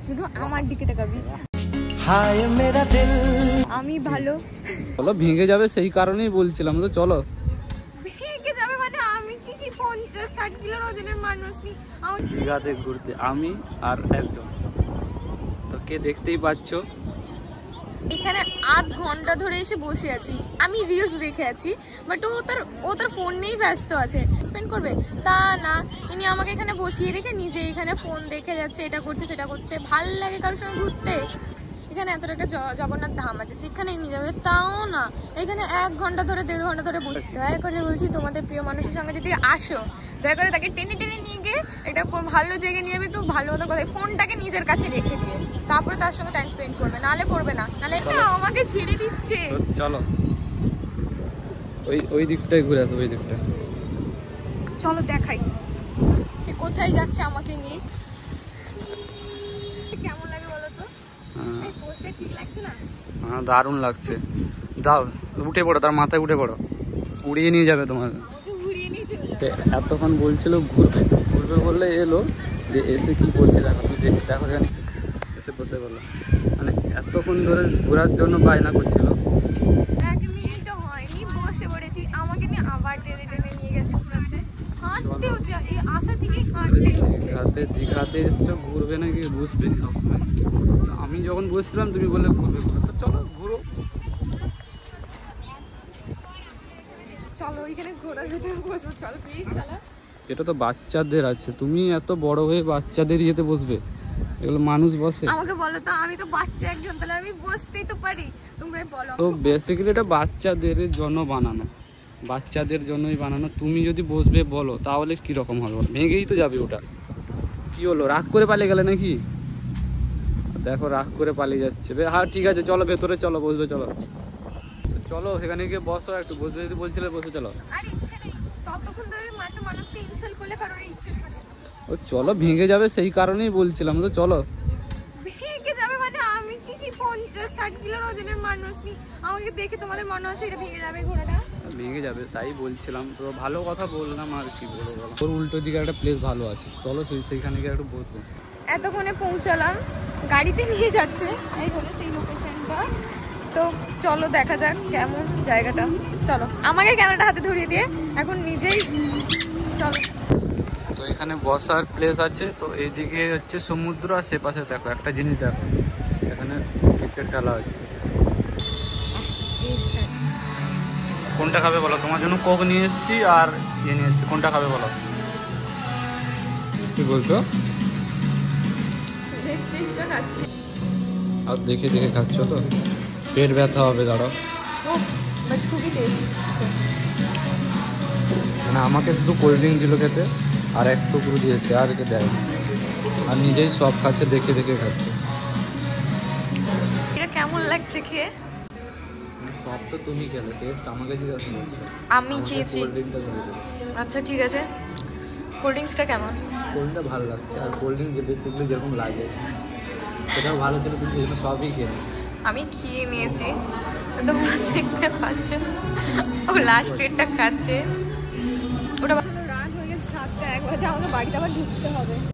শুধু আমার দিকে তাকাবি। আমি ভালো। চলো ভেঙে যাবে সেই কারণেই বলছিলাম তো চলো। ভেঙে যাবে মানে আমি কি 50-60 কিলো ওজনের মানুষ নি। দীঘাতে ঘুরতে আমি আর একজন, তো কে দেখতেই পাচ্ছ এখানে আধ ঘন্টা ধরে এসে বসে আছি। আমি রিলস দেখে আছি, বাট ও তার ফোন নিয়েই ব্যস্ত আছে। স্পেন্ড করবে তা না, ইনি আমাকে এখানে বসিয়ে রেখে নিজে এখানে ফোন দেখে যাচ্ছে, এটা করছে সেটা করছে। ভাল লাগে কারোর সঙ্গে ঘুরতে? এখানে এতটা একটা জগন্নাথ ধাম আছে, সেখানে নিয়ে যাবে তাও না। এখানে 1 ঘন্টা ধরে 1.5 ঘন্টা ধরে বসে। দয়া করে বলছি, তোমাদের প্রিয় মানুষের সঙ্গে যদি আসো, দয়া করে তাকে টেনে টেনে নিয়ে গিয়ে একটা ভালো জায়গায় নিয়ে যাবে, একটু ভালো মতো কথা, ফোনটাকে নিজের কাছে রেখে দিয়ে তারপরে তার সঙ্গে টাইম স্পেন্ড করবে, নাহলে করবে না। নাহলে এটা আমাকে ছেড়ে দিচ্ছে। চলো ওই দিকটাই ঘুরে আসো, ওই দিকটা চলো দেখাই সে কোথায় যাচ্ছে আমাকে নিয়ে। কেমন লাগে বলো তো? এই পোস্টে ঠিক লাগছে না? হ্যাঁ দারুণ লাগছে। দাও উঠে পড়ো, তার মাথায় উঠে পড়ো, উড়িয়ে নিয়ে যাবে তোমাকে। উড়িয়ে নিয়ে চলে যাবে। এতক্ষণ বলছিল ঘুরবে ঘুরবে বললে এলো, যে এসে কি করছে দেখো, তুই দেখো এখানে এসে বসে বললো, মানে এতক্ষণ ধরে ঘোরার জন্য বায়না করছিল। 1 মিনিটও হয়নি বসে পড়েছি, আমাকে নিয়ে আবার টেনে টেনে নিয়ে গেছে ঘুরাতে। হাঁটতেও এই আশা থেকে হাঁটতেই হচ্ছে। দীঘাতে এসছো ঘুরবে নাকি বুঝবে না সবসময়। আমি যখন বসছিলাম তুমি বললে ঘুরবে ঘুরবে, তো চলো ঘুরো। চলো ওইখানে ঘোরার ভিতরে বসবো, চলো প্লিজ চলো। এটা তো বাচ্চাদের আছে, তুমি এত বড় হয়ে বাচ্চাদের ইয়েতে বসবে? এগুলো মানুষ বসে? আমাকে বলো তো, আমি তো বাচ্চা একজন, তাহলে আমি বসতেই তো পারি। তোমরাই বলো। তো বেসিক্যালি এটা বাচ্চাদের জন্য বানানো, বাচ্চাদের জন্যই বানানো। তুমি যদি বসবে বলো তাহলে কিরকম হবে? ভেঙেই তো যাবে ওটা। কি হলো, রাগ করে পালিয়ে গেলে নাকি? দেখো রাগ করে পালিয়ে যাচ্ছে। হ্যাঁ ঠিক আছে চলো ভেতরে চলো, বসবে চলো। চলো সেখানে গিয়ে বসো, একটু বসবে যদি বলছিলে বসে চলো। আর ইচ্ছে নেই, ততক্ষণ ধরে মাঠে মানুষকে ইনসাল্ট করলে কারোর ইচ্ছে নেই। ও চলো ভেঙে যাবে সেই কারণেই বলছিলাম তো চলো। ভেঙে যাবে মানে আমি কি 50-60 কিলো ওজনের মানুষ নি। আমাকে দেখে তোমাদের মনে হচ্ছে এটা ভেঙে যাবে ঘোড়াটা? ভেঙে যাবে তাই বলছিলাম তো, ভালো কথা বললাম আর কি বলবো বলো। ওর উল্টো দিকে একটা প্লেস ভালো আছে, চলো সেইখানে গিয়ে একটু বসবো। এতক্ষণে পৌঁছালাম, গাড়িতে নিয়ে যাচ্ছে, এই হলো সেই লোকেশনটা। তো চলো দেখা যাক কেমন জায়গাটা। চলো আমাকে ক্যামেরাটা হাতে ধরিয়ে দিয়ে এখন নিজেই চলো। তো এখানে বসার প্লেস আছে, তো এইদিকে হচ্ছে সমুদ্র, আর সে পাশে দেখো একটা জিনিস দেখো, এখানে ক্রিকেট খেলা হচ্ছে। কোনটা খাবে বলো? তোমার জন্য কোক নিয়ে এসেছি আর ইয়ে নিয়ে এসেছি, কোনটা খাবে বলো? কি বলছো? আর দেখে দেখে খাচ্ছ তো, পেট ব্যথা হবে, দাঁড়াও। মানে আমাকে শুধু কোল্ড ড্রিঙ্ক দিল খেতে, আর এক টুকরো দিয়েছে, আর একে দেয়, আর নিজেই সব খাচ্ছে, দেখে দেখে খাচ্ছে। এটা কেমন লাগছে খেয়ে? সব তো তুমি খেলে, টেস্ট আমাকে জিজ্ঞাসা করছো। আমি খেয়েছি। আচ্ছা ঠিক আছে, কোল্ড ড্রিঙ্কসটা কেমন? কোল্ড ড্রিঙ্কটা ভালো লাগছে, আর কোল্ড ড্রিঙ্ক যে বেসিক্যালি যেরকম লাগে সেটাও ভালো ছিল, কিন্তু এই জন্য সবই খেয়ে। আমি খেয়ে নিয়েছি, তোমরা দেখতে পাচ্ছ ও লাস্ট ডেটটা খাচ্ছে। ওটা রাত হয়ে গেছে 7টা 1 বাজে, আমাকে বাড়িতে আবার ঢুকতে হবে।